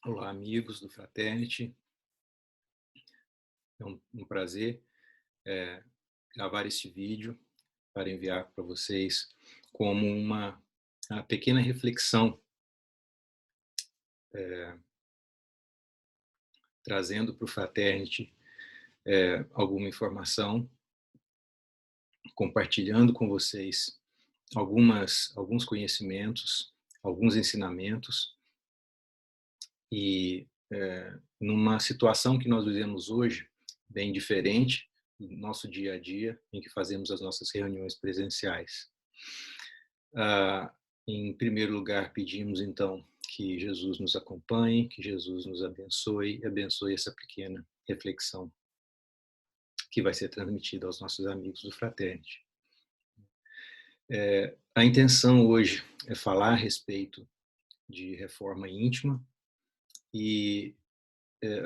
Olá, amigos do Fraternity. É um prazer gravar este vídeo para enviar para vocês como uma pequena reflexão, trazendo para o Fraternity alguma informação, compartilhando com vocês alguns conhecimentos, alguns ensinamentos e numa situação que nós vivemos hoje, bem diferente do nosso dia a dia, em que fazemos as nossas reuniões presenciais. Em primeiro lugar, pedimos então que Jesus nos acompanhe, que Jesus nos abençoe e abençoe essa pequena reflexão que vai ser transmitida aos nossos amigos do Fraternity. A intenção hoje é falar a respeito de reforma íntima e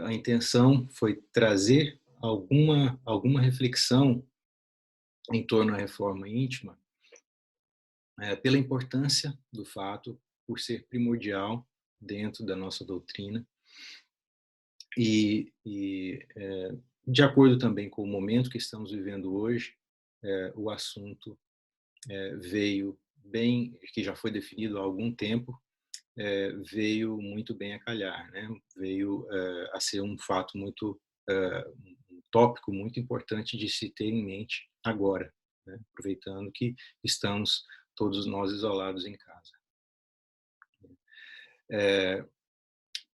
a intenção foi trazer alguma reflexão em torno da reforma íntima, pela importância do fato, por ser primordial dentro da nossa doutrina e de acordo também com o momento que estamos vivendo hoje, o assunto veio bem, que já foi definido há algum tempo, veio muito bem a calhar, né? Veio a ser um fato muito, um tópico muito importante de se ter em mente agora, né? Aproveitando que estamos todos nós isolados em casa.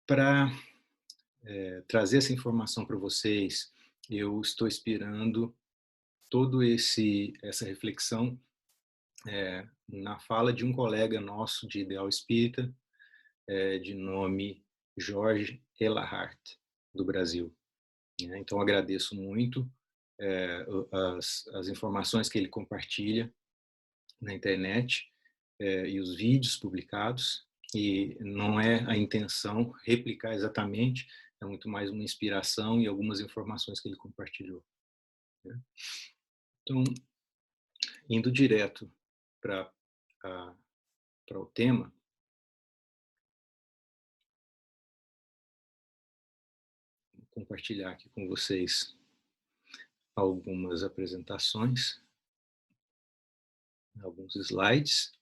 Para trazer essa informação para vocês, eu estou inspirando essa reflexão na fala de um colega nosso de Ideal Espírita, de nome Jorge Elahart, do Brasil. Então, agradeço muito as informações que ele compartilha na internet e os vídeos publicados, e não é a intenção replicar exatamente, é muito mais uma inspiração e algumas informações que ele compartilhou. Então, indo direto para o tema, vou compartilhar aqui com vocês algumas apresentações, alguns slides.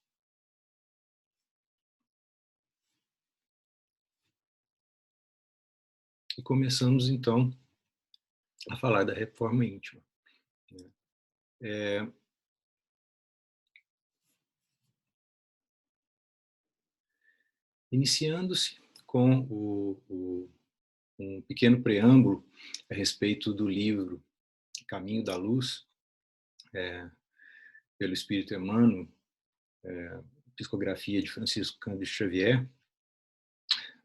E começamos, então, a falar da reforma íntima. Iniciando-se com um pequeno preâmbulo a respeito do livro Caminho da Luz, pelo Espírito Emmanuel, psicografia de Francisco Cândido Xavier,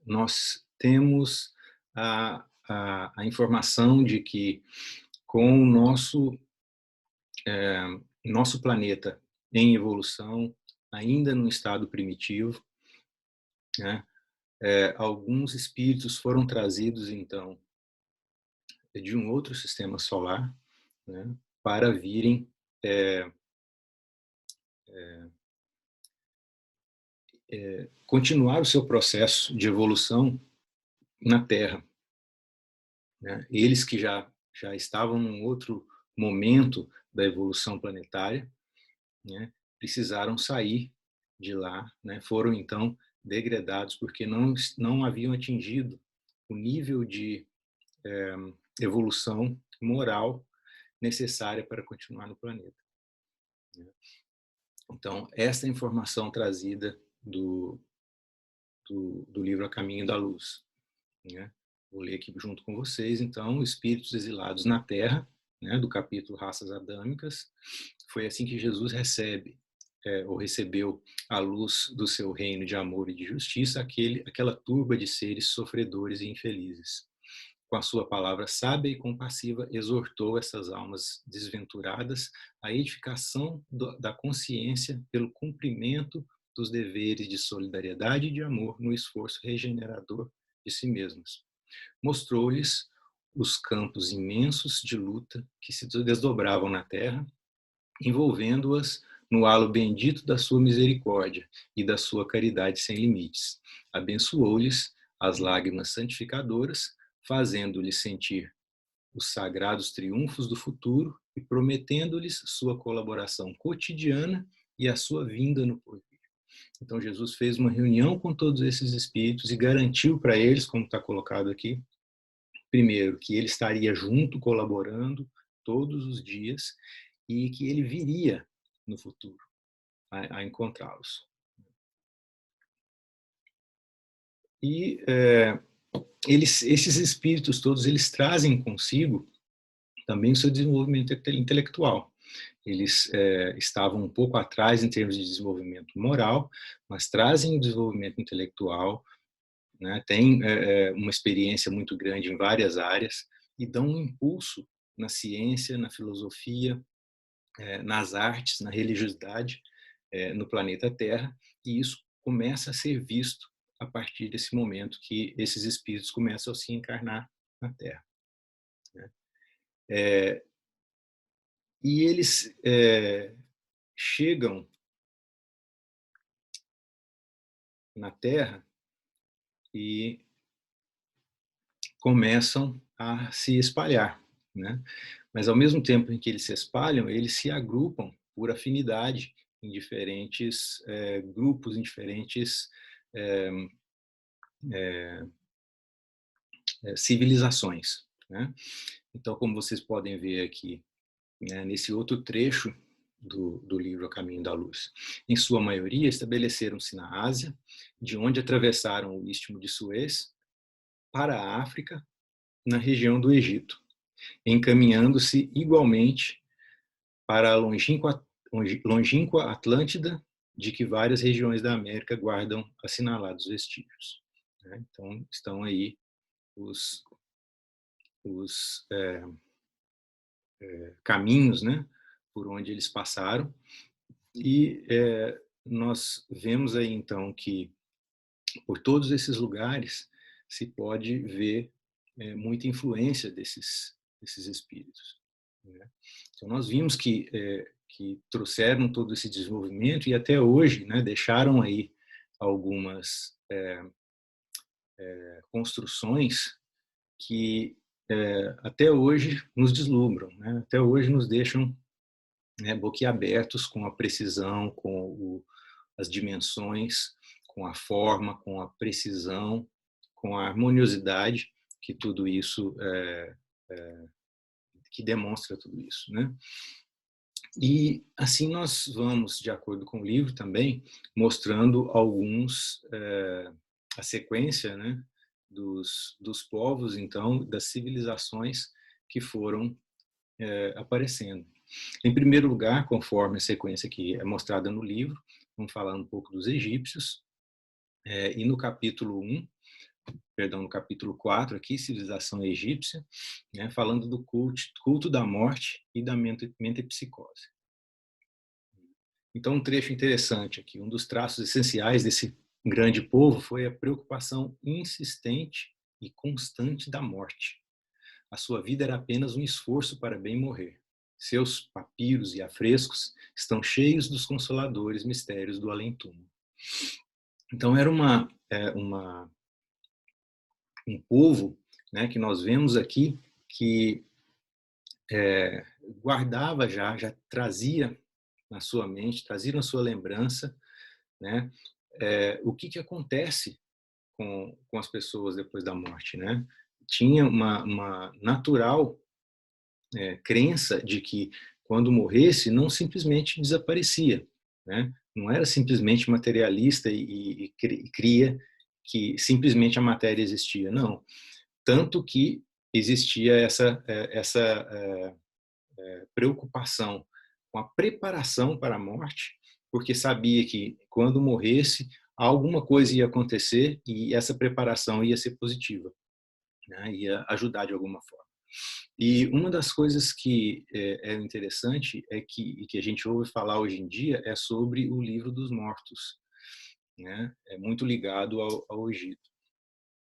nós temos a informação de que com o nosso planeta em evolução, ainda no estado primitivo, né, alguns espíritos foram trazidos, então, de um outro sistema solar, né, para virem continuar o seu processo de evolução na Terra. Né? Eles que já estavam num outro momento da evolução planetária, né, precisaram sair de lá, né, foram então degradados porque não haviam atingido o nível de evolução moral necessária para continuar no planeta. Então, essa informação trazida do livro A Caminho da Luz, né? Vou ler aqui junto com vocês, então, Espíritos Exilados na Terra, né, do capítulo Raças Adâmicas. Foi assim que Jesus recebeu a luz do seu reino de amor e de justiça, aquela turba de seres sofredores e infelizes. Com a sua palavra sábia e compassiva, exortou essas almas desventuradas à edificação da consciência pelo cumprimento dos deveres de solidariedade e de amor no esforço regenerador de si mesmos. Mostrou-lhes os campos imensos de luta que se desdobravam na terra, envolvendo-as no halo bendito da sua misericórdia e da sua caridade sem limites. Abençoou-lhes as lágrimas santificadoras, fazendo-lhes sentir os sagrados triunfos do futuro e prometendo-lhes sua colaboração cotidiana e a sua vinda no porvir. Então Jesus fez uma reunião com todos esses espíritos e garantiu para eles, como está colocado aqui, primeiro, que ele estaria junto, colaborando todos os dias e que ele viria no futuro a encontrá-los. E esses espíritos todos, eles trazem consigo também o seu desenvolvimento intelectual. Eles estavam um pouco atrás em termos de desenvolvimento moral, mas trazem o desenvolvimento intelectual, né? Têm uma experiência muito grande em várias áreas e dão um impulso na ciência, na filosofia, nas artes, na religiosidade, no planeta Terra, e isso começa a ser visto a partir desse momento que esses espíritos começam a se encarnar na Terra, né? E eles chegam na Terra e começam a se espalhar, né? Mas ao mesmo tempo em que eles se espalham, eles se agrupam por afinidade em diferentes grupos, em diferentes civilizações, né? Então, como vocês podem ver aqui, né, nesse outro trecho do livro A Caminho da Luz, em sua maioria estabeleceram-se na Ásia, de onde atravessaram o Istmo de Suez para a África, na região do Egito, encaminhando-se igualmente para a longínqua Atlântida, de que várias regiões da América guardam assinalados vestígios, né? Então, estão aí os caminhos, né, por onde eles passaram, e nós vemos aí então que por todos esses lugares se pode ver muita influência desses espíritos, né? Então nós vimos que trouxeram todo esse desenvolvimento e até hoje, né, deixaram aí algumas construções que até hoje nos deslumbram, né? Até hoje nos deixam, né, boquiabertos com a precisão, com as dimensões, com a forma, com a precisão, com a harmoniosidade que tudo isso que demonstra tudo isso, né? E assim nós vamos, de acordo com o livro também, mostrando a sequência, né, dos povos, então, das civilizações que foram aparecendo. Em primeiro lugar, conforme a sequência que é mostrada no livro, vamos falar um pouco dos egípcios, e no capítulo 4 aqui, civilização egípcia, né, falando do culto da morte e da mentepsicose. Então, um trecho interessante aqui, um dos traços essenciais desse grande povo foi a preocupação insistente e constante da morte. A sua vida era apenas um esforço para bem morrer. Seus papiros e afrescos estão cheios dos consoladores mistérios do além-túmulo. Então, era um povo, né, que nós vemos aqui que guardava já trazia na sua mente, trazia na sua lembrança, né, o que acontece com as pessoas depois da morte, né? Tinha uma natural crença de que quando morresse não simplesmente desaparecia, né? Não era simplesmente materialista e cria que simplesmente a matéria existia, não. Tanto que existia essa preocupação com a preparação para a morte, porque sabia que quando morresse alguma coisa ia acontecer e essa preparação ia ser positiva, né? Ia ajudar de alguma forma. E uma das coisas que é interessante que a gente ouve falar hoje em dia é sobre o livro dos mortos, né? É muito ligado ao Egito.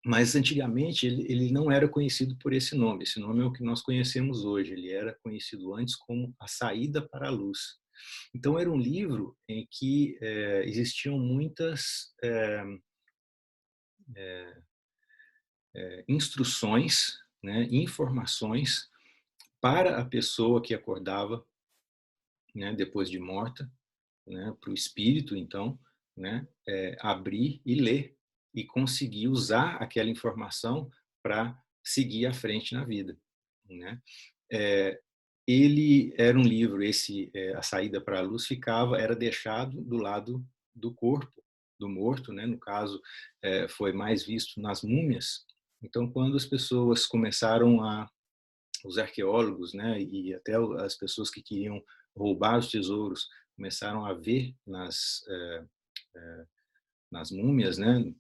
Mas antigamente ele não era conhecido por esse nome. Esse nome é o que nós conhecemos hoje. Ele era conhecido antes como A Saída para a Luz. Então era um livro em que existiam muitas instruções, né, informações para a pessoa que acordava, né, depois de morta, né, para o espírito, então, né, abrir e ler e conseguir usar aquela informação para seguir à frente na vida, né? Ele era um livro, A Saída para a Luz era deixado do lado do corpo do morto, né? No caso, foi mais visto nas múmias. Então, quando as pessoas começaram os arqueólogos, né, e até as pessoas que queriam roubar os tesouros começaram a ver nas múmias, né,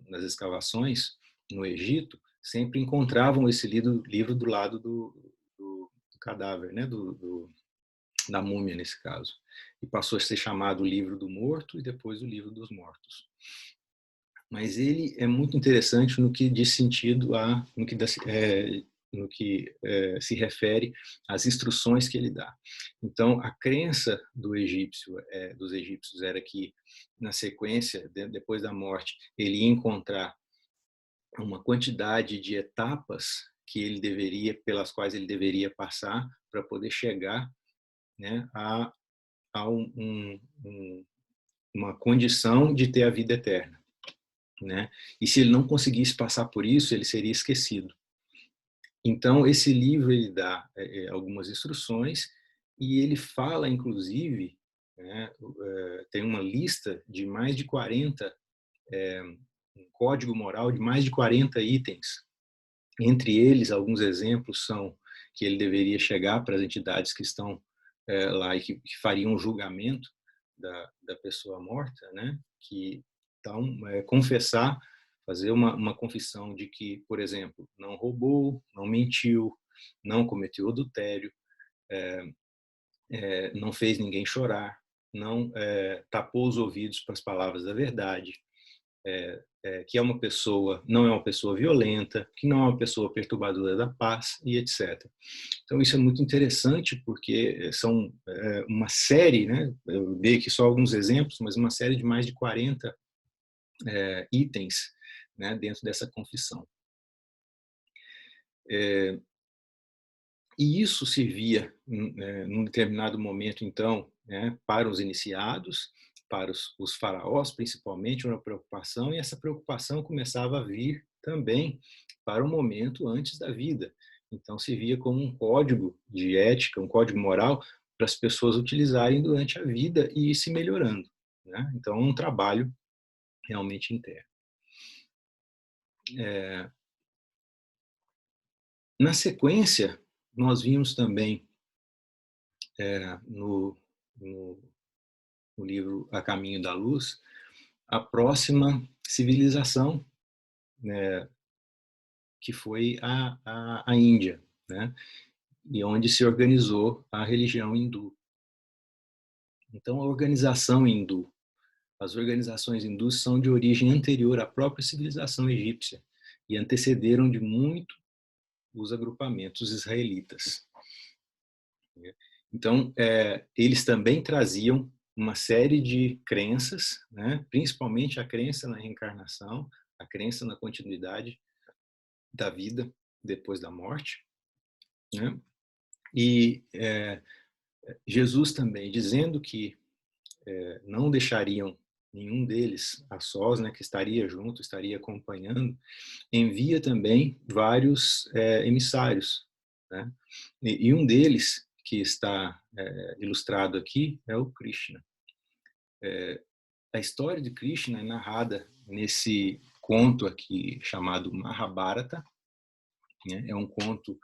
nas escavações no Egito, sempre encontravam esse livro do lado do cadáver, né, da múmia nesse caso. E passou a ser chamado o livro do morto e depois o livro dos mortos. Mas ele é muito interessante no que diz sentido no que se refere às instruções que ele dá. Então, a crença dos egípcios era que, na sequência, depois da morte, ele ia encontrar uma quantidade de etapas pelas quais ele deveria passar para poder chegar, né, a uma condição de ter a vida eterna, né? E se ele não conseguisse passar por isso, ele seria esquecido. Então, esse livro ele dá algumas instruções e ele fala, inclusive, né, tem uma lista de mais de 40, um código moral de mais de 40 itens. Entre eles, alguns exemplos são que ele deveria chegar para as entidades que estão lá e que fariam o julgamento da pessoa morta, né? Que então confessar, fazer uma confissão de que, por exemplo, não roubou, não mentiu, não cometeu adultério, não fez ninguém chorar, não tapou os ouvidos para as palavras da verdade, que não é uma pessoa violenta, que não é uma pessoa perturbadora da paz e etc. Então isso é muito interessante porque são uma série, né? Eu dei aqui só alguns exemplos, mas uma série de mais de 40 itens, né, dentro dessa confissão. E isso servia, num determinado momento, então, né, para os iniciados, para os faraós, principalmente, uma preocupação, e essa preocupação começava a vir também para o momento antes da vida. Então, servia como um código de ética, um código moral para as pessoas utilizarem durante a vida e ir se melhorando, né? Então, é um trabalho realmente interno. Na sequência, nós vimos também no livro A Caminho da Luz, a próxima civilização, né, que foi a Índia, né, e onde se organizou a religião hindu. Então, a organização hindu, as organizações hindus são de origem anterior à própria civilização egípcia e antecederam de muito os agrupamentos israelitas. Então, eles também traziam uma série de crenças, né? Principalmente a crença na reencarnação, a crença na continuidade da vida depois da morte, né? E Jesus também dizendo que não deixariam nenhum deles a sós, né? Que estaria junto, estaria acompanhando, envia também vários emissários, né? E um deles que está ilustrado aqui é o Krishna. A história de Krishna é narrada nesse conto aqui chamado Mahabharata, né? É um conto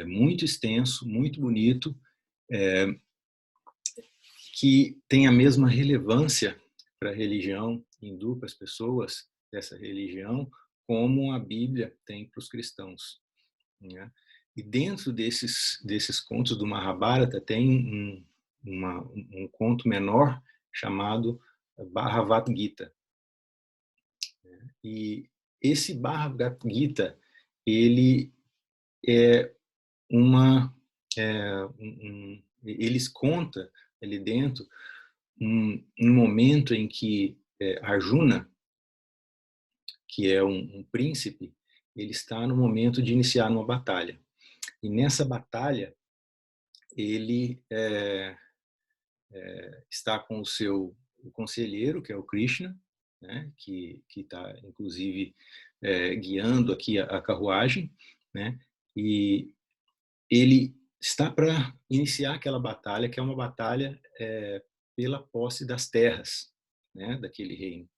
muito extenso, muito bonito, que tem a mesma relevância para a religião hindu, para as pessoas dessa religião, como a Bíblia tem para os cristãos, né? E dentro desses contos do Mahabharata tem um conto menor chamado Bhagavad Gita. E esse Bhagavad Gita, ele é eles conta ali dentro um momento em que Arjuna, que é um príncipe, ele está no momento de iniciar uma batalha. E nessa batalha, ele está com o conselheiro, que é o Krishna, né, que está, inclusive, guiando aqui a carruagem, né, e ele está para iniciar aquela batalha, que é uma batalha pela posse das terras, né, daquele reino.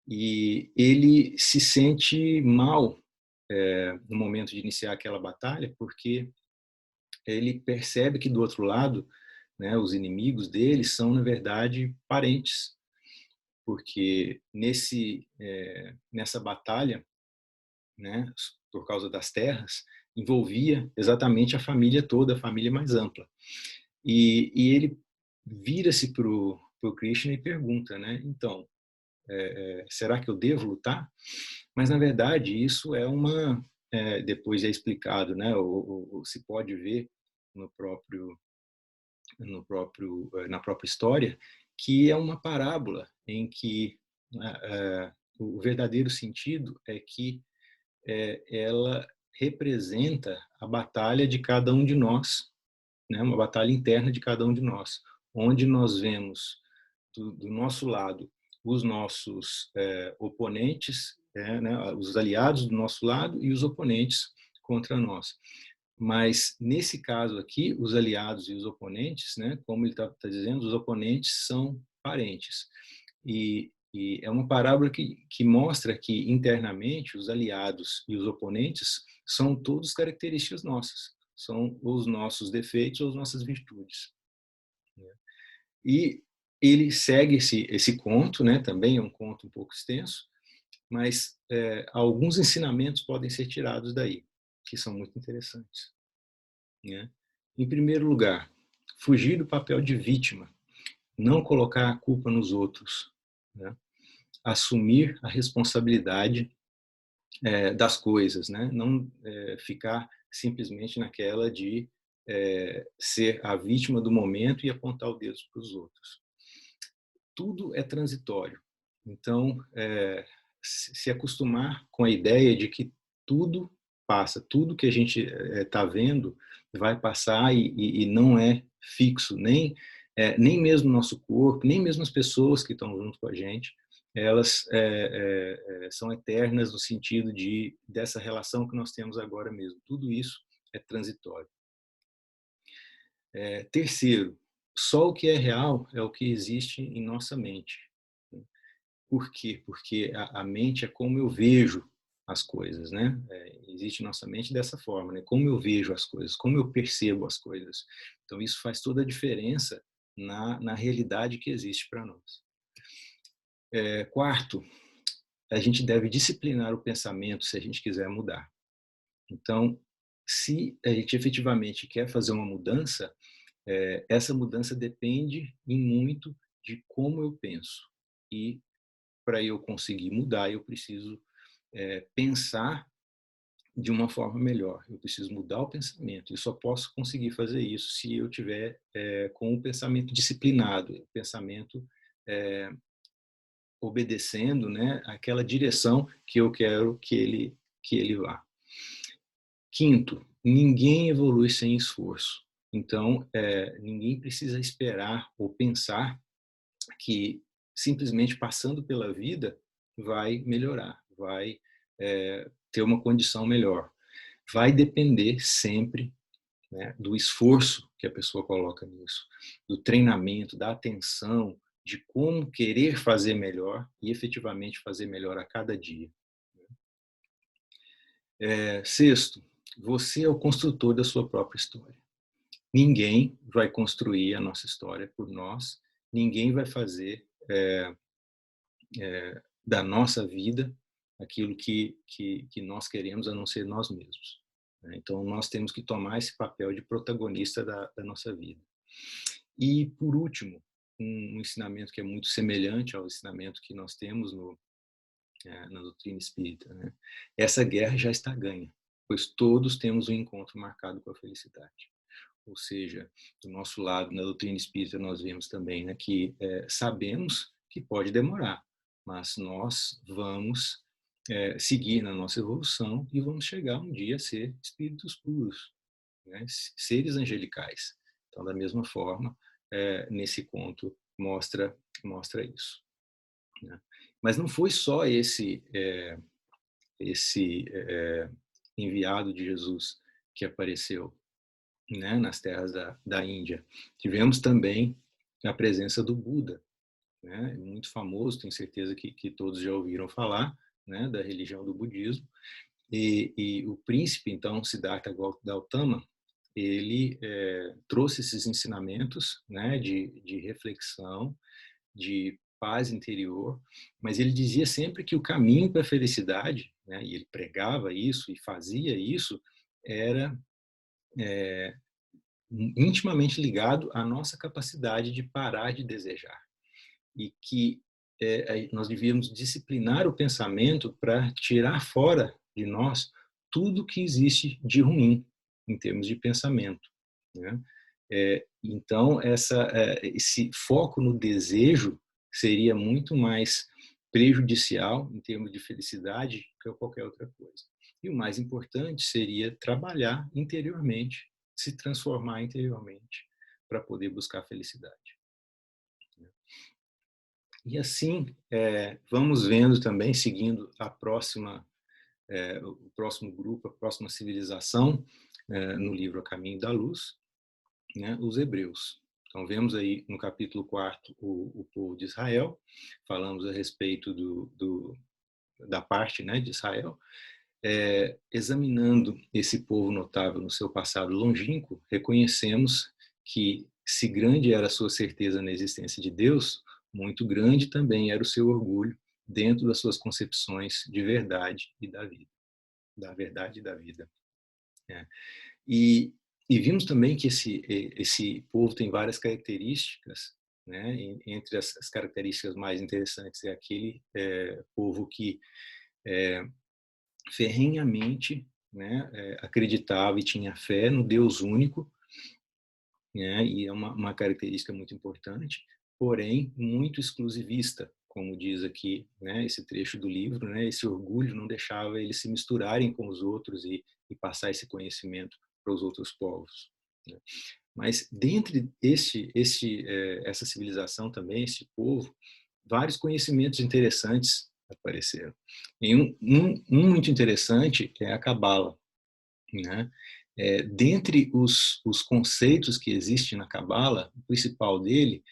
E ele se sente mal no momento de iniciar aquela batalha, porque ele percebe que do outro lado, né, os inimigos dele são, na verdade, parentes, porque nessa batalha, né, por causa das terras, envolvia exatamente a família toda, a família mais ampla. E ele vira-se para o Krishna e pergunta, né, então, será que eu devo lutar? Mas, na verdade, isso depois é explicado, né, ou se pode ver no próprio, na própria história, que é uma parábola em que o verdadeiro sentido é que ela representa a batalha de cada um de nós, né, uma batalha interna de cada um de nós, onde nós vemos do nosso lado os nossos oponentes, né, os aliados do nosso lado e os oponentes contra nós. Mas, nesse caso aqui, os aliados e os oponentes, né, como ele está dizendo, os oponentes são parentes. E é uma parábola que mostra que, internamente, os aliados e os oponentes são todos características nossas. São os nossos defeitos ou as nossas virtudes. E ele segue esse conto, né, também é um conto um pouco extenso, mas alguns ensinamentos podem ser tirados daí, que são muito interessantes. Né? Em primeiro lugar, fugir do papel de vítima, não colocar a culpa nos outros, né? Assumir a responsabilidade das coisas, né? Não ficar simplesmente naquela de ser a vítima do momento e apontar o dedo para os outros. Tudo é transitório, então se acostumar com a ideia de que tudo passa, tudo que a gente está vendo vai passar e não é fixo, nem mesmo o nosso corpo, nem mesmo as pessoas que estão junto com a gente, elas são eternas no sentido dessa relação que nós temos agora mesmo. Tudo isso é transitório. Terceiro, só o que é real é o que existe em nossa mente. Por quê? Porque a mente é como eu vejo as coisas, né? Existe nossa mente dessa forma, né? Como eu vejo as coisas, como eu percebo as coisas. Então, isso faz toda a diferença na realidade que existe para nós. Quarto, a gente deve disciplinar o pensamento se a gente quiser mudar. Então, se a gente efetivamente quer fazer uma mudança, essa mudança depende em muito de como eu penso. E para eu conseguir mudar, eu preciso pensar de uma forma melhor. Eu preciso mudar o pensamento. Eu só posso conseguir fazer isso se eu tiver com o pensamento disciplinado, o pensamento obedecendo, né, aquela direção que eu quero que ele vá. Quinto, ninguém evolui sem esforço. Então, ninguém precisa esperar ou pensar que simplesmente passando pela vida vai melhorar, vai ter uma condição melhor. Vai depender sempre, né, do esforço que a pessoa coloca nisso, do treinamento, da atenção, de como querer fazer melhor e efetivamente fazer melhor a cada dia. Sexto, você é o construtor da sua própria história. Ninguém vai construir a nossa história por nós, ninguém vai fazer da nossa vida aquilo que nós queremos, a não ser nós mesmos. Então, nós temos que tomar esse papel de protagonista da nossa vida. E, por último, um ensinamento que é muito semelhante ao ensinamento que nós temos na doutrina espírita, né? Essa guerra já está ganha, pois todos temos um encontro marcado com a felicidade. Ou seja, do nosso lado, na doutrina espírita, nós vemos também, né, que sabemos que pode demorar, mas nós vamos seguir na nossa evolução e vamos chegar um dia a ser espíritos puros, né? Seres angelicais. Então, da mesma forma, nesse conto mostra isso, né? Mas não foi só esse enviado de Jesus que apareceu, né, nas terras da Índia. Tivemos também a presença do Buda, né, muito famoso, tenho certeza que todos já ouviram falar, né, da religião do budismo. E o príncipe, então, Siddhartha Gautama, ele trouxe esses ensinamentos, né, de reflexão, de paz interior, mas ele dizia sempre que o caminho para a felicidade, né, e ele pregava isso e fazia isso, era intimamente ligado à nossa capacidade de parar de desejar. E que nós devíamos disciplinar o pensamento para tirar fora de nós tudo que existe de ruim em termos de pensamento, né? Então, esse foco no desejo seria muito mais prejudicial em termos de felicidade que qualquer outra coisa. E o mais importante seria trabalhar interiormente, se transformar interiormente para poder buscar a felicidade. E assim, vamos vendo também, seguindo o próximo grupo, a próxima civilização, no livro A Caminho da Luz, né, os hebreus. Então, vemos aí no capítulo 4 o povo de Israel, falamos a respeito da parte, né, de Israel, examinando esse povo notável no seu passado longínquo, reconhecemos que, se grande era a sua certeza na existência de Deus, muito grande também era o seu orgulho dentro das suas concepções de verdade e da vida, da verdade e da vida. E vimos também que esse povo tem várias características, né? Entre as características mais interessantes é aquele povo que ferrenhamente, né, acreditava e tinha fé no Deus único, né? E é uma característica muito importante, porém muito exclusivista, como diz aqui, né, esse trecho do livro, né? Esse orgulho não deixava eles se misturarem com os outros e passar esse conhecimento para os outros povos, né? Mas dentre essa civilização também, esse povo, vários conhecimentos interessantes apareceram. E um muito interessante é a Cabala, né? Dentre os conceitos que existem na Cabala, o principal dele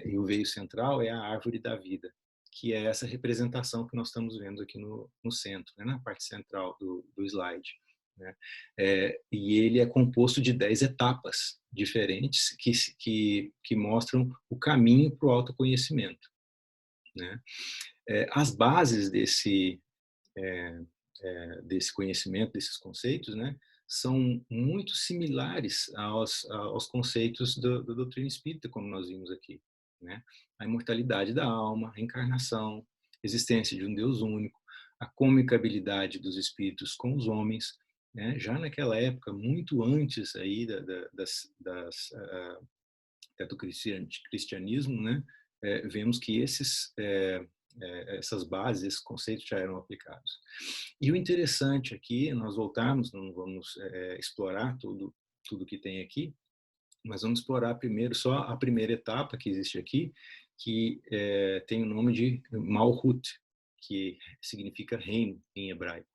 e o veio central é a árvore da vida, que é essa representação que nós estamos vendo aqui no centro, né? Na parte central do slide, né? E ele é composto de 10 etapas diferentes que mostram o caminho para o autoconhecimento, né? As bases desse conhecimento, desses conceitos, né, são muito similares aos conceitos da doutrina espírita, como nós vimos aqui, né? A imortalidade da alma, a encarnação, existência de um Deus único, a comunicabilidade dos espíritos com os homens, né? Já naquela época, muito antes aí até do cristianismo, né? Vemos que essas bases, esses conceitos já eram aplicados. E o interessante aqui, nós voltarmos, não vamos explorar tudo que tem aqui, mas vamos explorar primeiro só a primeira etapa que existe aqui, que tem o nome de Malhut, que significa reino em hebraico,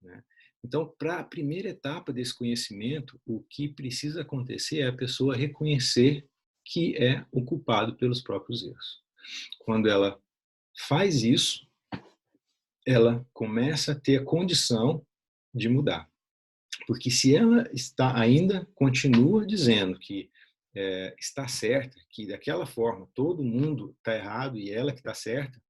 né? Então, para a primeira etapa desse conhecimento, o que precisa acontecer é a pessoa reconhecer que é o culpado pelos próprios erros. Quando ela faz isso, ela começa a ter a condição de mudar. Porque se ela ainda continua dizendo que está certa, que daquela forma todo mundo está errado e ela que está certa,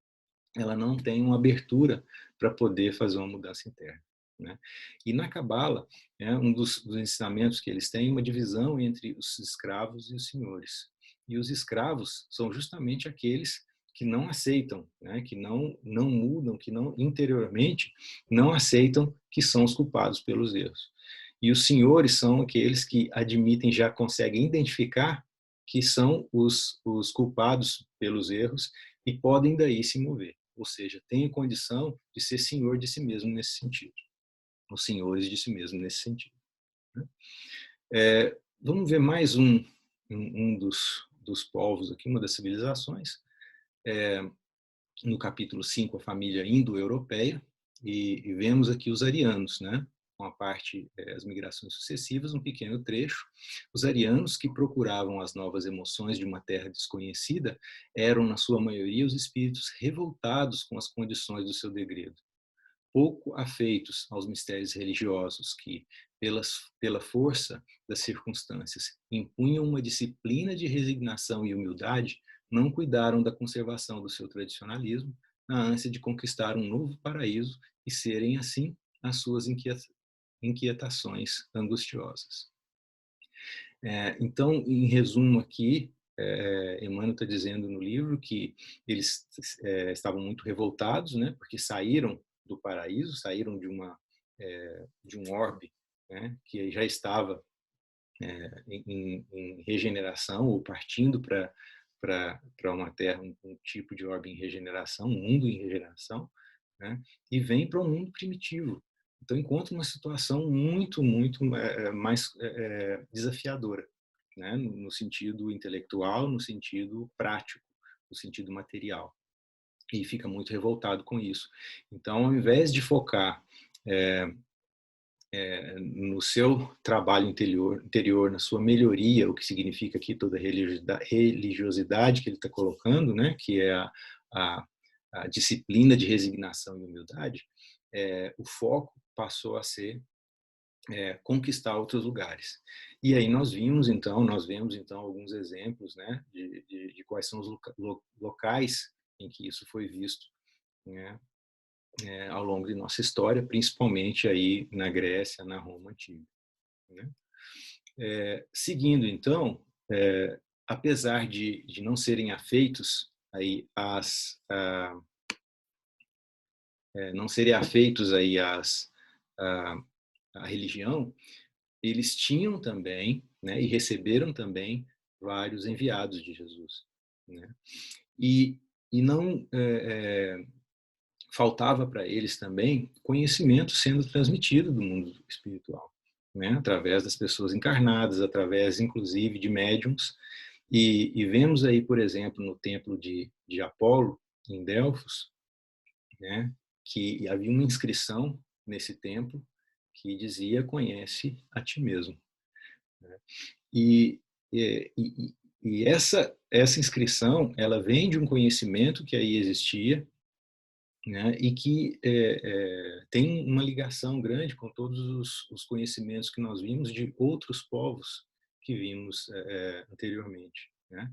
ela não tem uma abertura para poder fazer uma mudança interna, né? E na Cabala, um dos ensinamentos que eles têm é uma divisão entre os escravos e os senhores. E os escravos são justamente aqueles que não aceitam, né, que não mudam, que não interiormente não aceitam que são os culpados pelos erros. E os senhores são aqueles que admitem, já conseguem identificar que são os culpados pelos erros e podem daí se mover. ou seja, tem condição de ser senhor de si mesmo nesse sentido, os senhores de si mesmo nesse sentido. Né? Vamos ver mais um dos povos aqui, uma das civilizações, no capítulo 5, a família indo-europeia, e vemos aqui os arianos, né? Com a parte, as migrações sucessivas, um pequeno trecho. Os arianos, que procuravam as novas emoções de uma terra desconhecida, eram, na sua maioria, os espíritos revoltados com as condições do seu degredo, pouco afeitos aos mistérios religiosos que, pela força das circunstâncias, impunham uma disciplina de resignação e humildade, não cuidaram da conservação do seu tradicionalismo, na ânsia de conquistar um novo paraíso e serem, assim, as suas inquietações angustiosas. Então, em resumo aqui, Emmanuel está dizendo no livro que eles estavam muito revoltados, né, porque saíram do paraíso, saíram de um orbe, né, que já estava em regeneração, ou partindo para uma terra, um tipo de orbe em regeneração, um mundo em regeneração, né, e vem para um mundo primitivo. Então, encontra uma situação muito mais desafiadora, né, no sentido intelectual, no sentido prático, no sentido material. E fica muito revoltado com isso. Então, ao invés de focar no seu trabalho interior, na sua melhoria, o que significa aqui toda a religiosidade que ele está colocando, né, que é a disciplina de resignação e humildade, o foco passou a ser conquistar outros lugares. E aí nós vemos então alguns exemplos, né, de quais são os locais em que isso foi visto, né, ao longo de nossa história, principalmente aí na Grécia, na Roma antiga. Né? Seguindo então, apesar de não serem afeitos aí não serem afeitos aí a religião, eles tinham também, né, e receberam também vários enviados de Jesus, né? E não faltava para eles também conhecimento sendo transmitido do mundo espiritual, né? Através das pessoas encarnadas, através, inclusive, de médiums. E vemos aí, por exemplo, no templo de Apolo, em Delfos, né, que havia uma inscrição nesse templo que dizia: conhece a ti mesmo. Né? E, e essa inscrição, ela vem de um conhecimento que aí existia, né, e que tem uma ligação grande com todos os conhecimentos que nós vimos de outros povos que vimos anteriormente, né,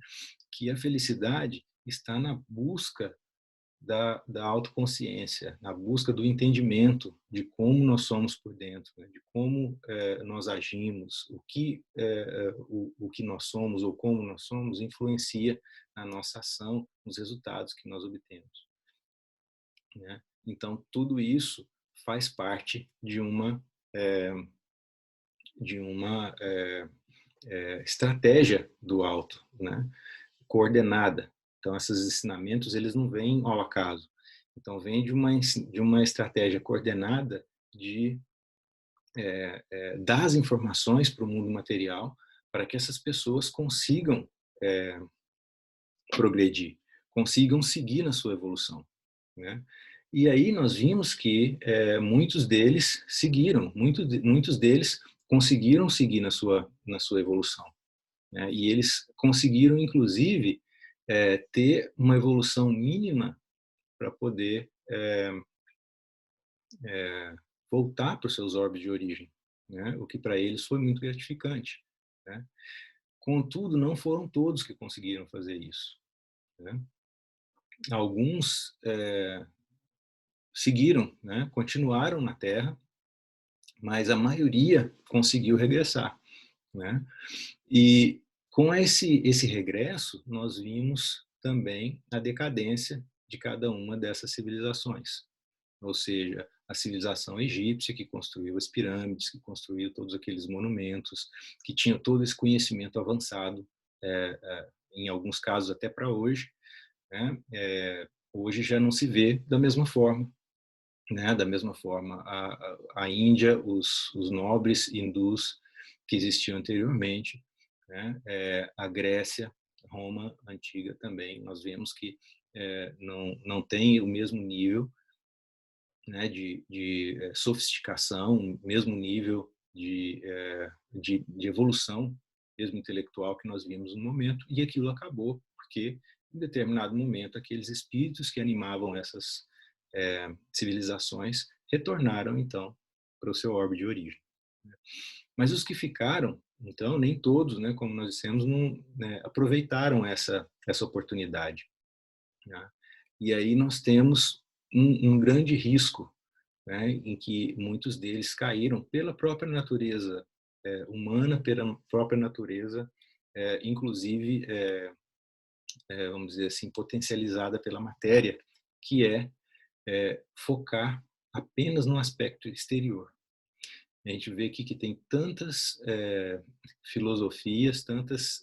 que a felicidade está na busca da autoconsciência, na busca do entendimento de como nós somos por dentro, né, de como nós agimos, o que nós somos ou como nós somos influencia na nossa ação, nos resultados que nós obtemos. Né? Então, tudo isso faz parte de uma estratégia do alto, né? Coordenada. Então, esses ensinamentos eles não vêm ao acaso. Então, vem de uma estratégia coordenada de dar as informações para o mundo material para que essas pessoas consigam progredir, consigam seguir na sua evolução, né? E aí nós vimos que muitos deles seguiram, muitos deles conseguiram seguir na sua evolução, né? E eles conseguiram, inclusive, ter uma evolução mínima para poder voltar para os seus orbes de origem, né? O que para eles foi muito gratificante, né? Contudo, não foram todos que conseguiram fazer isso, né? Alguns seguiram, né? Continuaram na Terra, mas a maioria conseguiu regressar, né? E com esse regresso, nós vimos também a decadência de cada uma dessas civilizações. Ou seja, a civilização egípcia, que construiu as pirâmides, que construiu todos aqueles monumentos, que tinha todo esse conhecimento avançado, em alguns casos até para hoje, né? hoje já não se vê da mesma forma, né? Da mesma forma, a Índia, os nobres hindus que existiam anteriormente, né? A Grécia, Roma antiga também, nós vemos que não tem o mesmo nível, né, de sofisticação, o mesmo nível de evolução, mesmo intelectual, que nós vimos no momento, e aquilo acabou, porque em determinado momento aqueles espíritos que animavam essas civilizações retornaram, então, para o seu orbe de origem. Mas os que ficaram, então, nem todos, né, como nós dissemos, não, né, aproveitaram essa oportunidade, né? E aí nós temos um grande risco, né, em que muitos deles caíram pela própria natureza humana, pela própria natureza, inclusive, vamos dizer assim, potencializada pela matéria, que focar apenas no aspecto exterior. A gente vê aqui que tem tantas filosofias, tantos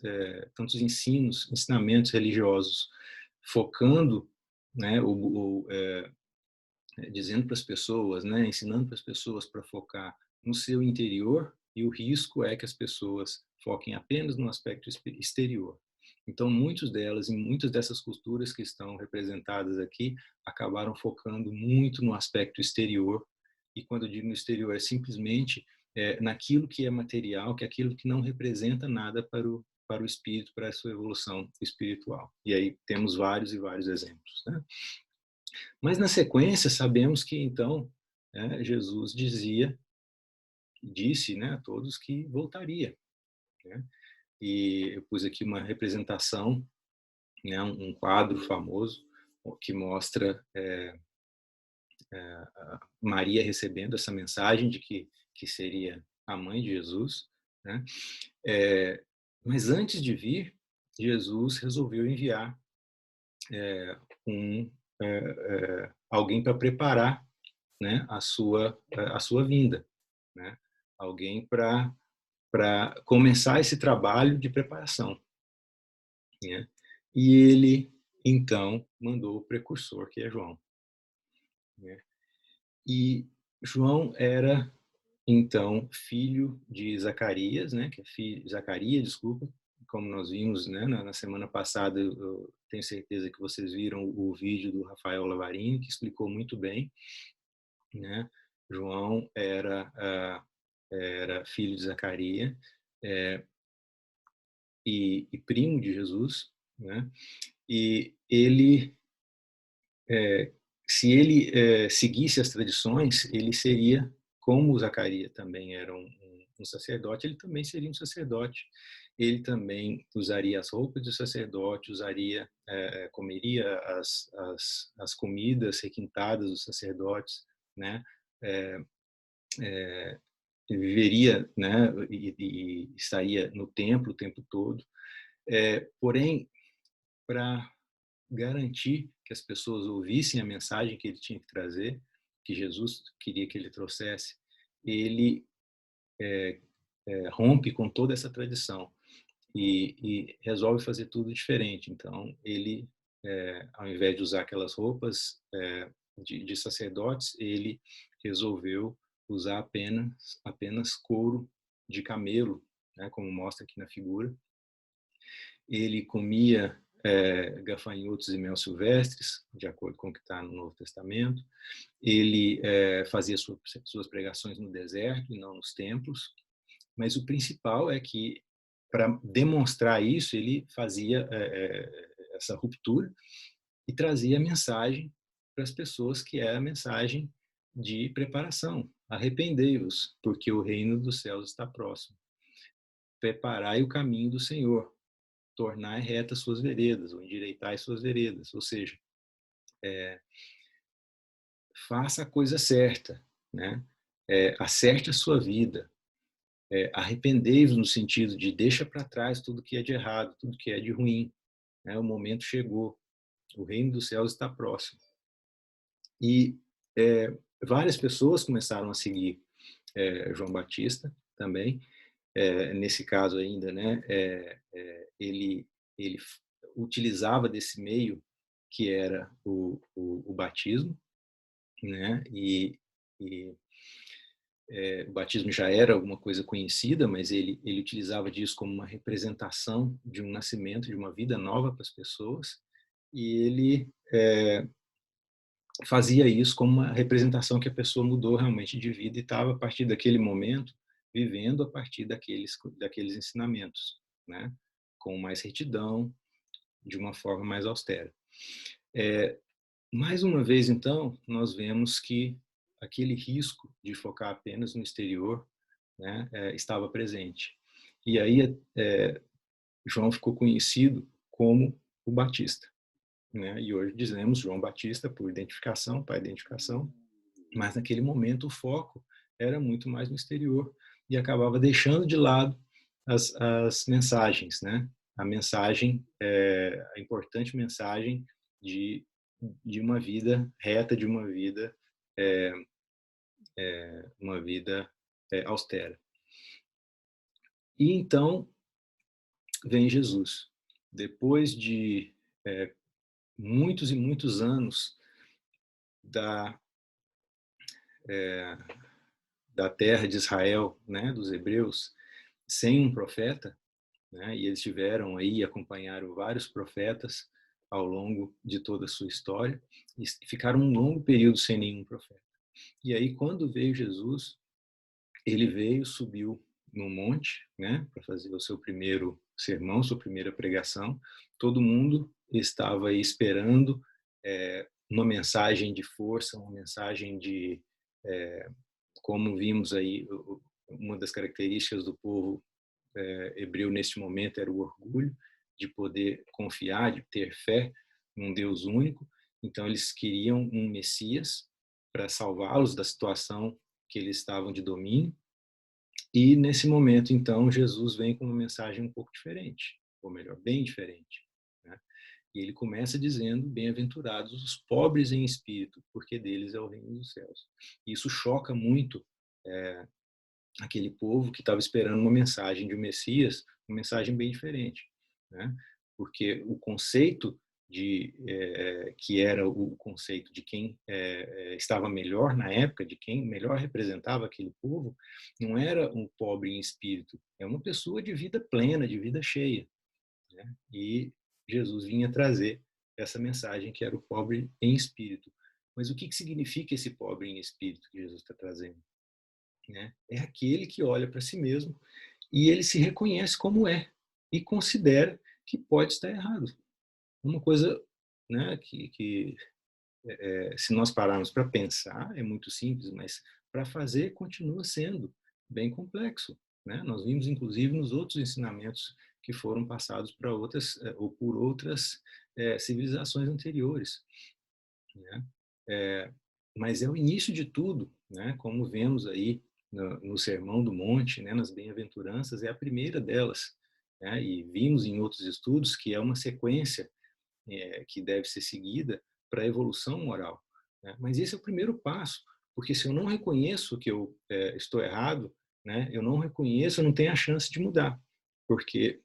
ensinamentos religiosos focando, né, dizendo para as pessoas, né, ensinando para as pessoas para focar no seu interior, e o risco é que as pessoas foquem apenas no aspecto exterior. Então, muitas dessas culturas que estão representadas aqui acabaram focando muito no aspecto exterior, e quando eu digo no exterior, é simplesmente naquilo que é material, que é aquilo que não representa nada para o espírito, para a sua evolução espiritual. E aí temos vários e vários exemplos, né? Mas na sequência sabemos que então Jesus disse, né, a todos que voltaria, né? E eu pus aqui uma representação, né, um quadro famoso que mostra Maria recebendo essa mensagem de que seria a mãe de Jesus, né? Mas antes de vir, Jesus resolveu enviar um alguém para preparar, né, a sua vinda, né? Alguém para começar esse trabalho de preparação, né? E ele então mandou o precursor, que é João, né? E João era então filho de Zacarias, né, que é filho Zacarias, desculpa, como nós vimos, né, na semana passada. Eu tenho certeza que vocês viram o vídeo do Rafael Lavarini, que explicou muito bem, né? João era filho de Zacarias, e primo de Jesus, né? E ele, se ele seguisse as tradições, ele seria, como Zacarias também era um sacerdote, ele também seria um sacerdote. Ele também usaria as roupas de sacerdote, comeria as comidas requintadas dos sacerdotes, né? É, viveria, né? E estaria no templo o tempo todo. Porém, para garantir que as pessoas ouvissem a mensagem que ele tinha que trazer, que Jesus queria que ele trouxesse, ele rompe com toda essa tradição e resolve fazer tudo diferente. Então, ele, ao invés de usar aquelas roupas de sacerdotes, ele resolveu usar apenas couro de camelo, né, como mostra aqui na figura. Ele comia gafanhotos e mel silvestres, de acordo com o que está no Novo Testamento. Ele fazia suas pregações no deserto e não nos templos. Mas o principal é que, para demonstrar isso, ele fazia essa ruptura e trazia a mensagem para as pessoas, que é a mensagem de preparação. Arrependei-vos, porque o reino dos céus está próximo. Preparai o caminho do Senhor. Tornai retas suas veredas, ou endireitai suas veredas. Ou seja, faça a coisa certa, né? Acerte a sua vida. Arrependei-vos no sentido de deixa para trás tudo que é de errado, tudo que é de ruim, né? O momento chegou, o reino dos céus está próximo. E várias pessoas começaram a seguir João Batista também. Nesse caso ainda, né? Ele utilizava desse meio que era o batismo, né? E o batismo já era alguma coisa conhecida, mas ele utilizava disso como uma representação de um nascimento, de uma vida nova para as pessoas, e ele fazia isso como uma representação que a pessoa mudou realmente de vida e estava, a partir daquele momento, vivendo a partir daqueles ensinamentos, né? Com mais retidão, de uma forma mais austera. Mais uma vez, então, nós vemos que aquele risco de focar apenas no exterior, né, estava presente. E aí João ficou conhecido como o Batista, né? E hoje dizemos João Batista por identificação, para identificação, mas naquele momento o foco era muito mais no exterior e acabava deixando de lado as mensagens, né? A mensagem, a importante mensagem de uma vida reta, de uma vida austera. E então vem Jesus. Depois de muitos e muitos anos da, da terra de Israel, né, dos hebreus, sem um profeta, né, e eles tiveram aí, acompanharam vários profetas ao longo de toda a sua história, e ficaram um longo período sem nenhum profeta. E aí, quando veio Jesus, ele veio, subiu no monte, né, para fazer o seu primeiro sermão, sua primeira pregação. Todo mundo estava aí esperando uma mensagem de força, uma mensagem de, como vimos aí, uma das características do povo hebreu neste momento era o orgulho de poder confiar, de ter fé num Deus único. Então eles queriam um Messias para salvá-los da situação que eles estavam de domínio. E nesse momento, então, Jesus vem com uma mensagem um pouco diferente, ou melhor, bem diferente, né? E ele começa dizendo: bem-aventurados os pobres em espírito, porque deles é o reino dos céus. E isso choca muito aquele povo que estava esperando uma mensagem de um Messias, uma mensagem bem diferente, né? Porque o conceito que era o conceito de quem estava melhor na época, de quem melhor representava aquele povo, não era um pobre em espírito, é uma pessoa de vida plena, de vida cheia, né? E Jesus vinha trazer essa mensagem que era o pobre em espírito. Mas o que significa esse pobre em espírito que Jesus está trazendo? Né? É aquele que olha para si mesmo e ele se reconhece como é e considera que pode estar errado. Uma coisa, né, que se nós pararmos para pensar é muito simples, mas para fazer continua sendo bem complexo, né? Nós vimos inclusive nos outros ensinamentos que foram passados para outras ou por outras civilizações anteriores, né? Mas é o início de tudo, né? Como vemos aí no Sermão do Monte, né? Nas bem-aventuranças, é a primeira delas, né? E vimos em outros estudos que é uma sequência que deve ser seguida para a evolução moral, né? Mas esse é o primeiro passo, porque se eu não reconheço que eu estou errado, né? Eu não reconheço, eu não tenho a chance de mudar, porque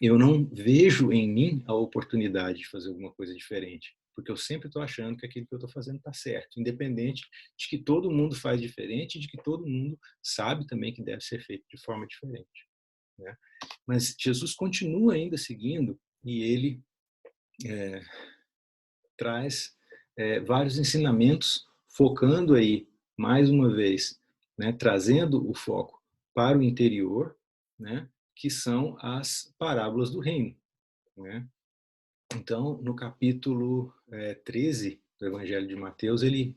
eu não vejo em mim a oportunidade de fazer alguma coisa diferente, porque eu sempre estou achando que aquilo que eu estou fazendo está certo, independente de que todo mundo faz diferente, de que todo mundo sabe também que deve ser feito de forma diferente, né? Mas Jesus continua ainda seguindo e ele traz vários ensinamentos, focando aí, mais uma vez, né, trazendo o foco para o interior, né, que são as parábolas do reino, né? Então, no capítulo 13 do Evangelho de Mateus, ele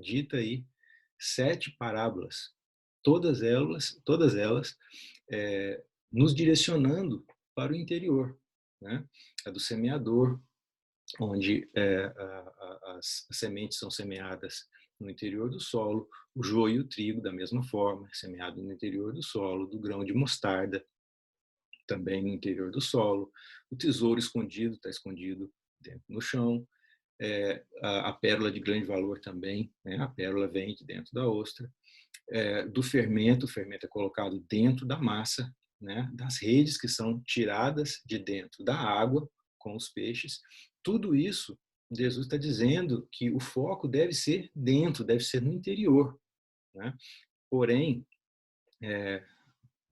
dita aí 7 parábolas, todas elas nos direcionando para o interior, né? A do semeador, onde as sementes são semeadas no interior do solo, o joio e o trigo da mesma forma, semeado no interior do solo, do grão de mostarda, também no interior do solo, o tesouro escondido está escondido dentro no chão, a pérola de grande valor também, né? A pérola vem de dentro da ostra, do fermento, o fermento é colocado dentro da massa, né? Das redes que são tiradas de dentro da água com os peixes, tudo isso, Jesus está dizendo que o foco deve ser dentro, deve ser no interior, né? Porém,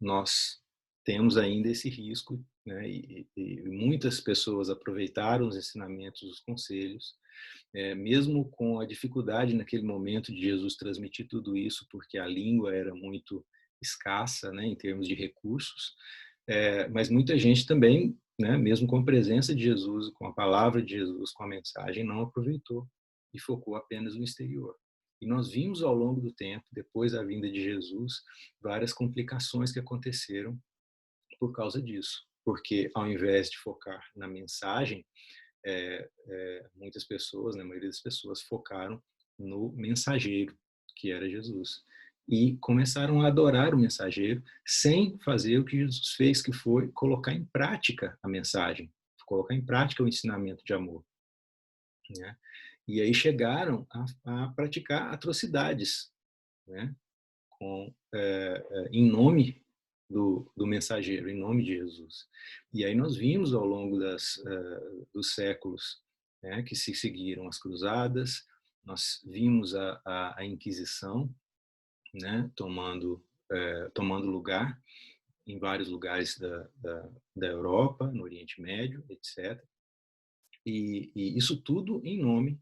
nós temos ainda esse risco, né? E muitas pessoas aproveitaram os ensinamentos, os conselhos, mesmo com a dificuldade naquele momento de Jesus transmitir tudo isso, porque a língua era muito escassa, né, em termos de recursos, mas muita gente também, né, mesmo com a presença de Jesus, com a palavra de Jesus, com a mensagem, não aproveitou e focou apenas no exterior. E nós vimos ao longo do tempo, depois da vinda de Jesus, várias complicações que aconteceram por causa disso. Porque ao invés de focar na mensagem, muitas pessoas, né, a maioria das pessoas, focaram no mensageiro, que era Jesus. E começaram a adorar o mensageiro sem fazer o que Jesus fez, que foi colocar em prática a mensagem, colocar em prática o ensinamento de amor, né? E aí chegaram a praticar atrocidades, né? Em nome do mensageiro, em nome de Jesus. E aí nós vimos ao longo dos séculos, né, que se seguiram as cruzadas, nós vimos a Inquisição, né, tomando lugar em vários lugares da Europa, no Oriente Médio, etc. E isso tudo em nome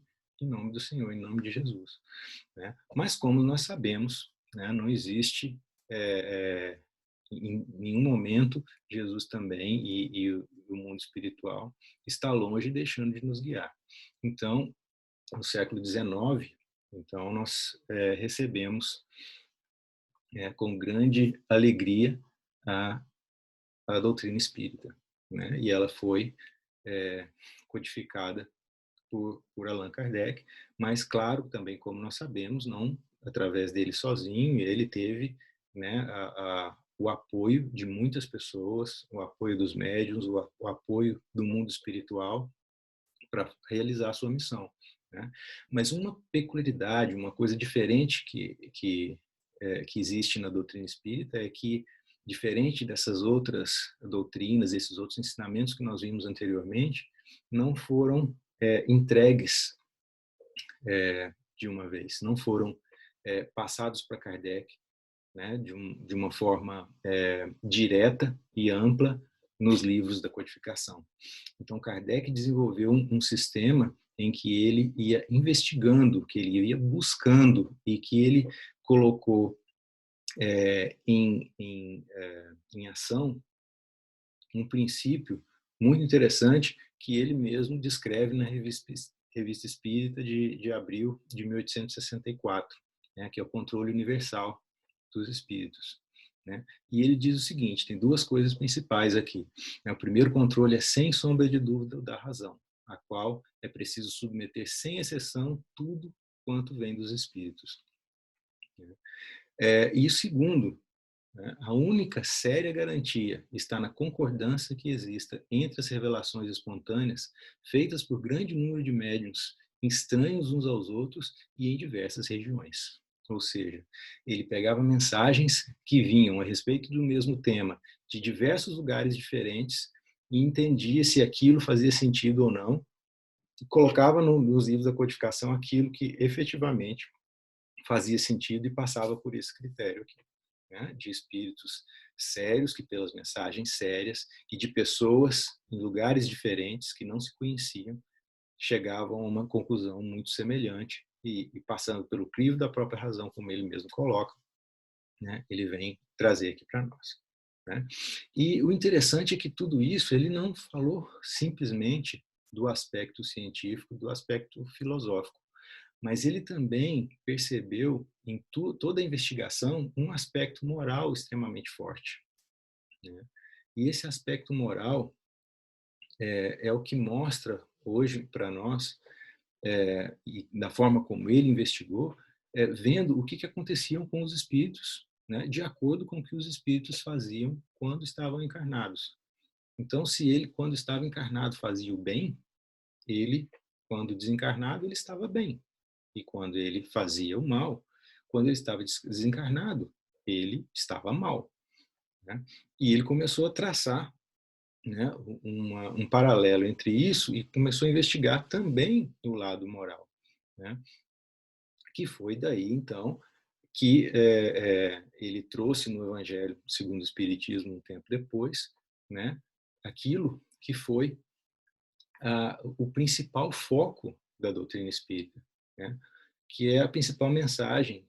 do Senhor, em nome de Jesus, né? Mas como nós sabemos, né, não existe em nenhum momento Jesus também e o mundo espiritual está longe, deixando de nos guiar. Então, no século XIX, então nós recebemos com grande alegria a, a doutrina espírita, né? E ela foi codificada por Allan Kardec, mas claro, também como nós sabemos, não através dele sozinho, ele teve, né, o apoio de muitas pessoas, o apoio dos médiuns, o apoio do mundo espiritual para realizar a sua missão, né? Mas uma peculiaridade, uma coisa diferente que existe na doutrina espírita é que, diferente dessas outras doutrinas, esses outros ensinamentos que nós vimos anteriormente, não foram entregues de uma vez, não foram passados para Kardec, né, de uma forma direta e ampla nos livros da codificação. Então, Kardec desenvolveu um sistema em que ele ia investigando, que ele ia buscando e que ele colocou em ação um princípio muito interessante que ele mesmo descreve na Revista Espírita de abril de 1864, né, que é o controle universal dos espíritos, né? E ele diz o seguinte, tem duas coisas principais aqui, né? O primeiro controle é sem sombra de dúvida o da razão, a qual é preciso submeter sem exceção tudo quanto vem dos espíritos. E o segundo, né, a única séria garantia está na concordância que exista entre as revelações espontâneas feitas por grande número de médiuns, estranhos uns aos outros e em diversas regiões. Ou seja, ele pegava mensagens que vinham a respeito do mesmo tema de diversos lugares diferentes e entendia se aquilo fazia sentido ou não, e colocava nos livros da codificação aquilo que efetivamente fazia sentido e passava por esse critério aqui, né, de espíritos sérios, que pelas mensagens sérias, e de pessoas em lugares diferentes que não se conheciam, chegavam a uma conclusão muito semelhante e passando pelo crivo da própria razão, como ele mesmo coloca, né, ele vem trazer aqui para nós, né? E o interessante é que tudo isso ele não falou simplesmente do aspecto científico, do aspecto filosófico, mas ele também percebeu em toda a investigação um aspecto moral extremamente forte, né? E esse aspecto moral é o que mostra hoje para nós, e da forma como ele investigou, vendo o que aconteciam com os espíritos, né, de acordo com o que os espíritos faziam quando estavam encarnados. Então, se ele, quando estava encarnado, fazia o bem, ele, quando desencarnado, ele estava bem. E quando ele fazia o mal, quando ele estava desencarnado, ele estava mal, né? E ele começou a traçar né, um paralelo entre isso e começou a investigar também o lado moral, né, que foi daí, então, que ele trouxe no Evangelho segundo o Espiritismo um tempo depois, né, aquilo que foi o principal foco da doutrina espírita, né, que é a principal mensagem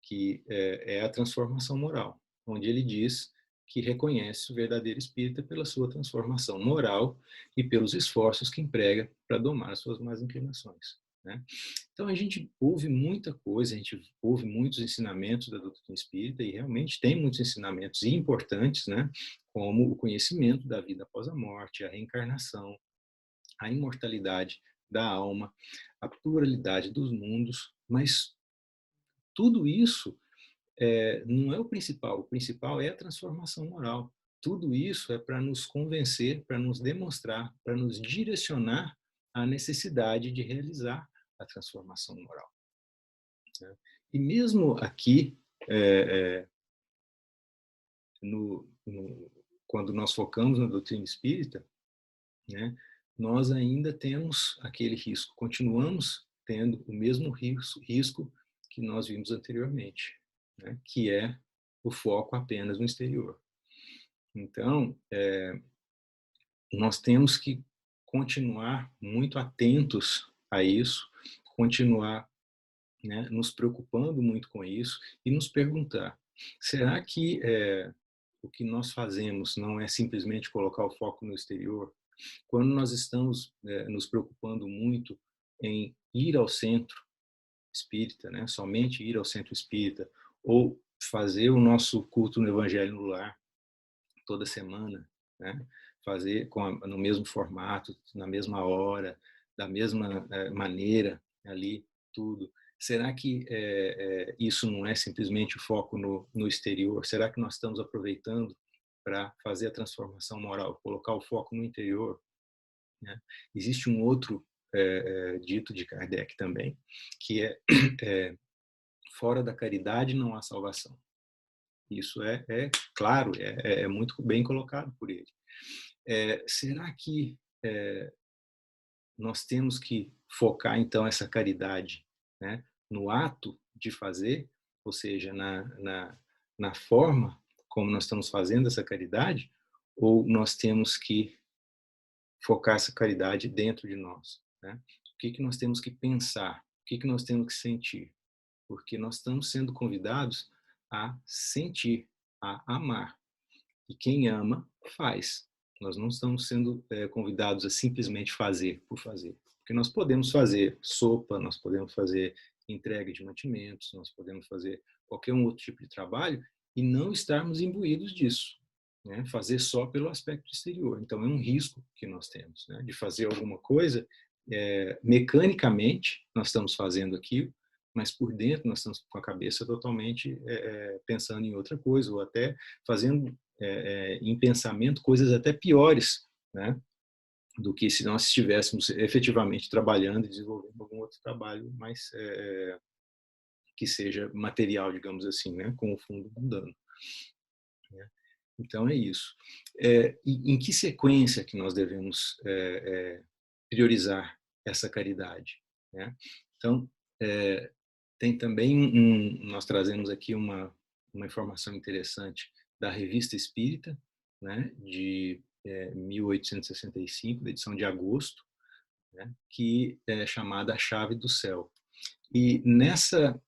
que é a transformação moral, onde ele diz que reconhece o verdadeiro espírita pela sua transformação moral e pelos esforços que emprega para domar as suas más inclinações, né? Então a gente ouve muita coisa, a gente ouve muitos ensinamentos da doutrina espírita e realmente tem muitos ensinamentos importantes, né? Como o conhecimento da vida após a morte, a reencarnação, a imortalidade da alma, a pluralidade dos mundos, mas tudo isso não é o principal é a transformação moral. Tudo isso é para nos convencer, para nos demonstrar, para nos direcionar à necessidade de realizar a transformação moral, né? E mesmo aqui, é, é, quando nós focamos na doutrina espírita, né, nós ainda temos aquele risco, continuamos tendo o mesmo risco que nós vimos anteriormente, né, que é o foco apenas no exterior. Então, nós temos que continuar muito atentos a isso, continuar, né, nos preocupando muito com isso e nos perguntar: será que o que nós fazemos não é simplesmente colocar o foco no exterior? Quando nós estamos nos preocupando muito em ir ao centro espírita, né, somente ir ao centro espírita, ou fazer o nosso culto no Evangelho no lar toda semana, né, fazer no mesmo formato, na mesma hora, da mesma maneira ali, tudo. Será que isso não é simplesmente o foco no exterior? Será que nós estamos aproveitando para fazer a transformação moral, colocar o foco no interior, né? Existe um outro dito de Kardec também, que é fora da caridade não há salvação. Isso é claro, é muito bem colocado por ele. Será que nós temos que focar, então, essa caridade, né, no ato de fazer, ou seja, na forma como nós estamos fazendo essa caridade, ou nós temos que focar essa caridade dentro de nós, né? O que nós temos que pensar? O que nós temos que sentir? Porque nós estamos sendo convidados a sentir, a amar. E quem ama, faz. Nós não estamos sendo convidados a simplesmente fazer por fazer. Porque nós podemos fazer sopa, nós podemos fazer entrega de mantimentos, nós podemos fazer qualquer um outro tipo de trabalho e não estarmos imbuídos disso, né? Fazer só pelo aspecto exterior. Então, é um risco que nós temos, né, de fazer alguma coisa mecanicamente, nós estamos fazendo aquilo, mas por dentro nós estamos com a cabeça totalmente pensando em outra coisa, ou até fazendo em pensamento coisas até piores, né, do que se nós estivéssemos efetivamente trabalhando e desenvolvendo algum outro trabalho mais que seja material, digamos assim, né, com o fundo mundano, né? Então é isso. Em que sequência que nós devemos priorizar essa caridade, né? Então tem também nós trazemos aqui uma informação interessante da Revista Espírita, né, de 1865, da edição de agosto, né, que é chamada A Chave do Céu. E nessa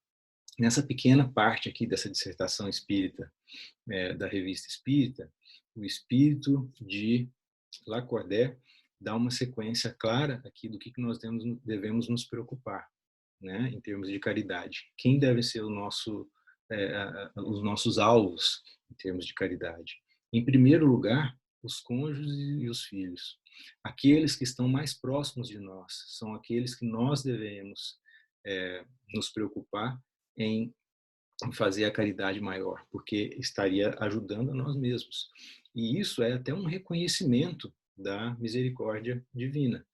pequena parte aqui dessa dissertação espírita da Revista Espírita, o espírito de Lacordaire dá uma sequência clara aqui do que nós devemos nos preocupar, né, em termos de caridade. Quem deve ser os nossos alvos em termos de caridade? Em primeiro lugar, os cônjuges e os filhos. Aqueles que estão mais próximos de nós, são aqueles que nós devemos nos preocupar em fazer a caridade maior, porque estaria ajudando a nós mesmos. E isso é até um reconhecimento da misericórdia divina,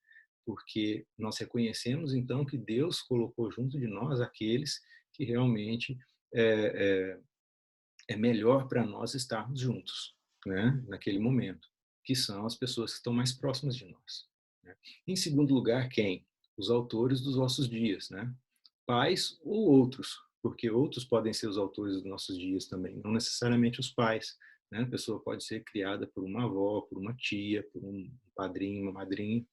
porque nós reconhecemos então que Deus colocou junto de nós aqueles que realmente é melhor para nós estarmos juntos, né, naquele momento. que são as pessoas que estão mais próximas de nós, né? Em segundo lugar, quem? Os autores dos nossos dias, né? Pais ou outros, porque outros podem ser os autores dos nossos dias também, não necessariamente os pais, né? A pessoa pode ser criada por uma avó, por uma tia, por um padrinho, uma madrinha.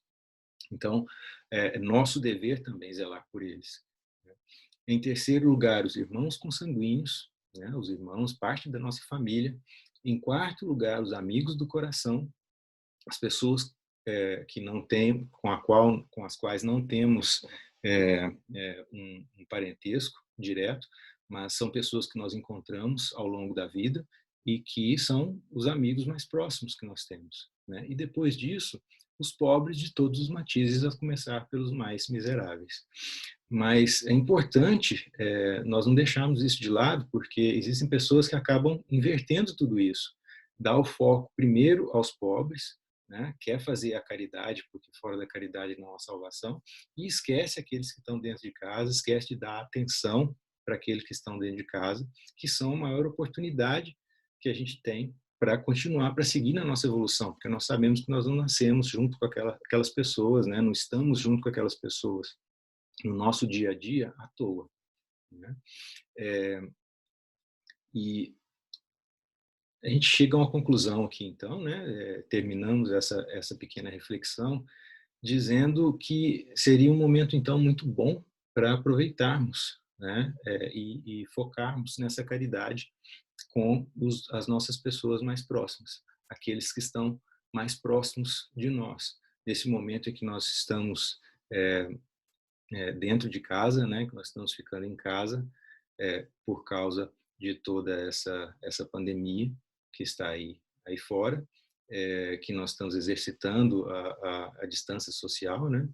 Então, é nosso dever também zelar por eles, né? Em terceiro lugar, os irmãos consanguíneos, né? Os irmãos, parte da nossa família. Em quarto lugar, os amigos do coração, as pessoas que não tem, com as quais não temos um parentesco direto, mas são pessoas que nós encontramos ao longo da vida e que são os amigos mais próximos que nós temos, né? E depois disso, os pobres de todos os matizes, a começar pelos mais miseráveis. Mas é importante nós não deixarmos isso de lado, porque existem pessoas que acabam invertendo tudo isso. Dá o foco primeiro aos pobres, né? Quer fazer a caridade, porque fora da caridade não há salvação, e esquece aqueles que estão dentro de casa, esquece de dar atenção para aqueles que estão dentro de casa, que são a maior oportunidade que a gente tem para continuar, para seguir na nossa evolução, porque nós sabemos que nós não nascemos junto com aquelas pessoas, né? Não estamos junto com aquelas pessoas no nosso dia a dia à toa, né? E a gente chega a uma conclusão aqui, então, né? Terminamos essa pequena reflexão dizendo que seria um momento, então, muito bom para aproveitarmos, né? E focarmos nessa caridade com as nossas pessoas mais próximas, aqueles que estão mais próximos de nós. Nesse momento em que nós estamos dentro de casa, né? Que nós estamos ficando em casa por causa de toda essa pandemia que está aí fora, que nós estamos exercitando a distância social, né?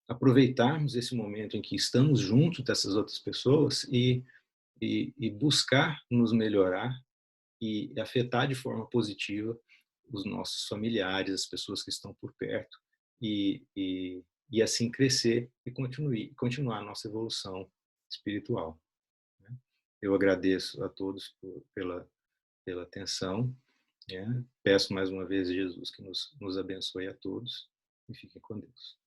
Aproveitarmos esse momento em que estamos junto dessas outras pessoas e buscar nos melhorar e afetar de forma positiva os nossos familiares, as pessoas que estão por perto e assim crescer e continuar a nossa evolução espiritual, né? Eu agradeço a todos pela atenção, né? Peço mais uma vez a Jesus que nos abençoe a todos e fiquem com Deus.